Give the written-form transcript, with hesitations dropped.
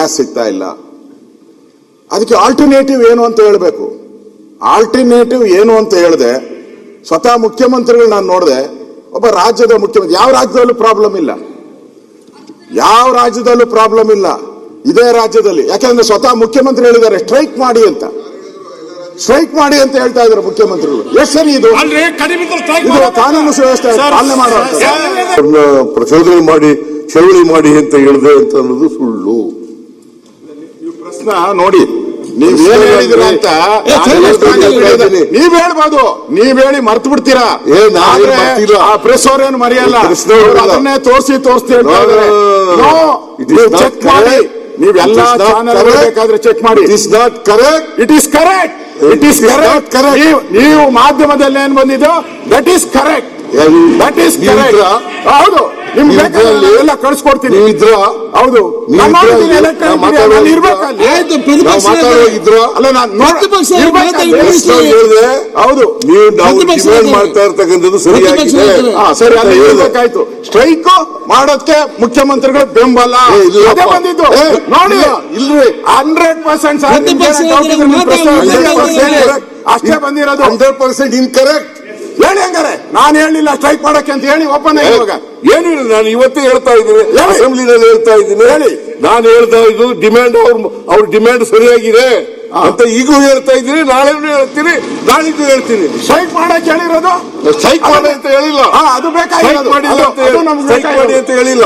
Gas ಸಿಗ್ತಾ ಇಲ್ಲ. ಅದಕ್ಕೆ ಆಲ್ಟರ್ನೇಟಿವ್ ಏನು ಅಂತ ಹೇಳಬೇಕು. ಆಲ್ಟರ್ನೇಟಿವ್ ಏನು ಅಂತ ಹೇಳಿದೆ, ಸ್ವತಃ ಮುಖ್ಯಮಂತ್ರಿಗಳು ನಾನು ನೋಡಿದೆ, ಒಬ್ಬ ರಾಜ್ಯದ ಮುಖ್ಯಮಂತ್ರಿ, ಯಾವ ರಾಜ್ಯದಲ್ಲೂ ಪ್ರಾಬ್ಲಮ್ ಇಲ್ಲ, ಯಾವ ರಾಜ್ಯದಲ್ಲೂ ಪ್ರಾಬ್ಲಮ್ ಇಲ್ಲ, ಇದೇ ರಾಜ್ಯದಲ್ಲಿ. ಯಾಕಂದ್ರೆ ಸ್ವತಃ ಮುಖ್ಯಮಂತ್ರಿ ಹೇಳಿದ್ದಾರೆ ಸ್ಟ್ರೈಕ್ ಮಾಡಿ ಅಂತ, ಸ್ಟ್ರೈಕ್ ಮಾಡಿ ಅಂತ ಹೇಳ್ತಾ ಇದ್ದಾರೆ ಮುಖ್ಯಮಂತ್ರಿಗಳು. ಎಷ್ಟು ಸರಿ ಇದು? ಕಾನೂನು ಸುವ್ಯವಸ್ಥೆ ಪಾಲನೆ ಮಾಡುವಂತ ಪ್ರಚೋದನೆ ಮಾಡಿ ಚಳವಳಿ ಮಾಡಿ ಅಂತ ಹೇಳಿದೆ ಅಂತ ಅನ್ನೋದು ಸುಳ್ಳು. ಪ್ರಶ್ನೆ ನೋಡಿ, ನೀವೇನ್ ಹೇಳಿದಿರ ಅಂತ ನೀವ್ ಹೇಳ್ಬೋದು, ನೀವ್ ಹೇಳಿ ಮರ್ತು ಬಿಡ್ತೀರಾ. ಪ್ರೆಸ್ ಅವ್ರೇನು ಮರೆಯಲ್ಲ, ಅದನ್ನೇ ತೋರಿಸಿ ಚೆಕ್ ಮಾಡಿ. ನೀವೆಲ್ಲ ಚಾನಲ್ ಬೇಕಾದ್ರೆ ಚೆಕ್ ಮಾಡಿ. It is not correct, it is correct, it is correct. ನೀವು ಮಾಧ್ಯಮದಲ್ಲಿ ಏನ್ ಬಂದಿದ್ದು, that is correct, that is correct. ಹೌದು, ನಿಮ್ಗೆ ಎಲ್ಲ ಕಳಿಸ್ಕೊಡ್ತೀನಿ. ಹೌದು, ಹೌದು, ನೀವು ಮಾಡ್ತಾ ಇರ್ತಕ್ಕಂಥದ್ದು ಸರಿಯಾಗಿದೆ. ಸರಿ, ಅಲ್ಲಿ ಇರ್ಬೇಕಾಯ್ತು. ಸ್ಟ್ರೈಕ್ ಮಾಡೋದಕ್ಕೆ ಮುಖ್ಯಮಂತ್ರಿಗಳು ಬೆಂಬಲ ಬಂದಿದ್ದು ನೋಡಿ. ಇಲ್ರಿ, 100% ಅಷ್ಟೇ ಬಂದಿರೋದು. 100% ಇನ್ಕರೆಕ್ಟ್. ಹೇಳಿ ಹಂಗಾರೆ, ನಾನು ಹೇಳಿಲ್ಲ ಸ್ಟ್ರೈಕ್ ಮಾಡಕ್ಕೆ ಅಂತ ಹೇಳಿ ಒಪ್ಪಂದ. ಇವಾಗ ಏನಿಲ್ಲ, ನಾನು ಇವತ್ತೇ ಹೇಳ್ತಾ ಇದ್ದೀನಿ, ಅಸೆಂಬ್ಲಿನಲ್ಲಿ ಹೇಳ್ತಾ ಇದ್ದೀನಿ. ಹೇಳಿ, ನಾನು ಹೇಳ್ತಾ ಇದ್ದು ಡಿಮ್ಯಾಂಡ್, ಅವ್ರ ಡಿಮ್ಯಾಂಡ್ ಸರಿಯಾಗಿದೆ ಅಂತ ಈಗೂ ಹೇಳ್ತಾ ಇದ್ದೀನಿ, ನಾಳೆನೂ ಹೇಳ್ತೀನಿ, ನಾಳಿದ್ದು ಹೇಳ್ತೀನಿ. ಸ್ಟ್ರೈಕ್ ಮಾಡಕ್ಕೆ ಹೇಳಿರೋದು, ಸ್ಟ್ರೈಕ್ ಮಾಡಿ ಅಂತ ಹೇಳಿಲ್ಲ, ಅದು ಬೇಕಾಗಿರೋದು, ಸ್ಟ್ರೈಕ್ ಮಾಡಿ ಅಂತ ಹೇಳಿಲ್ಲ.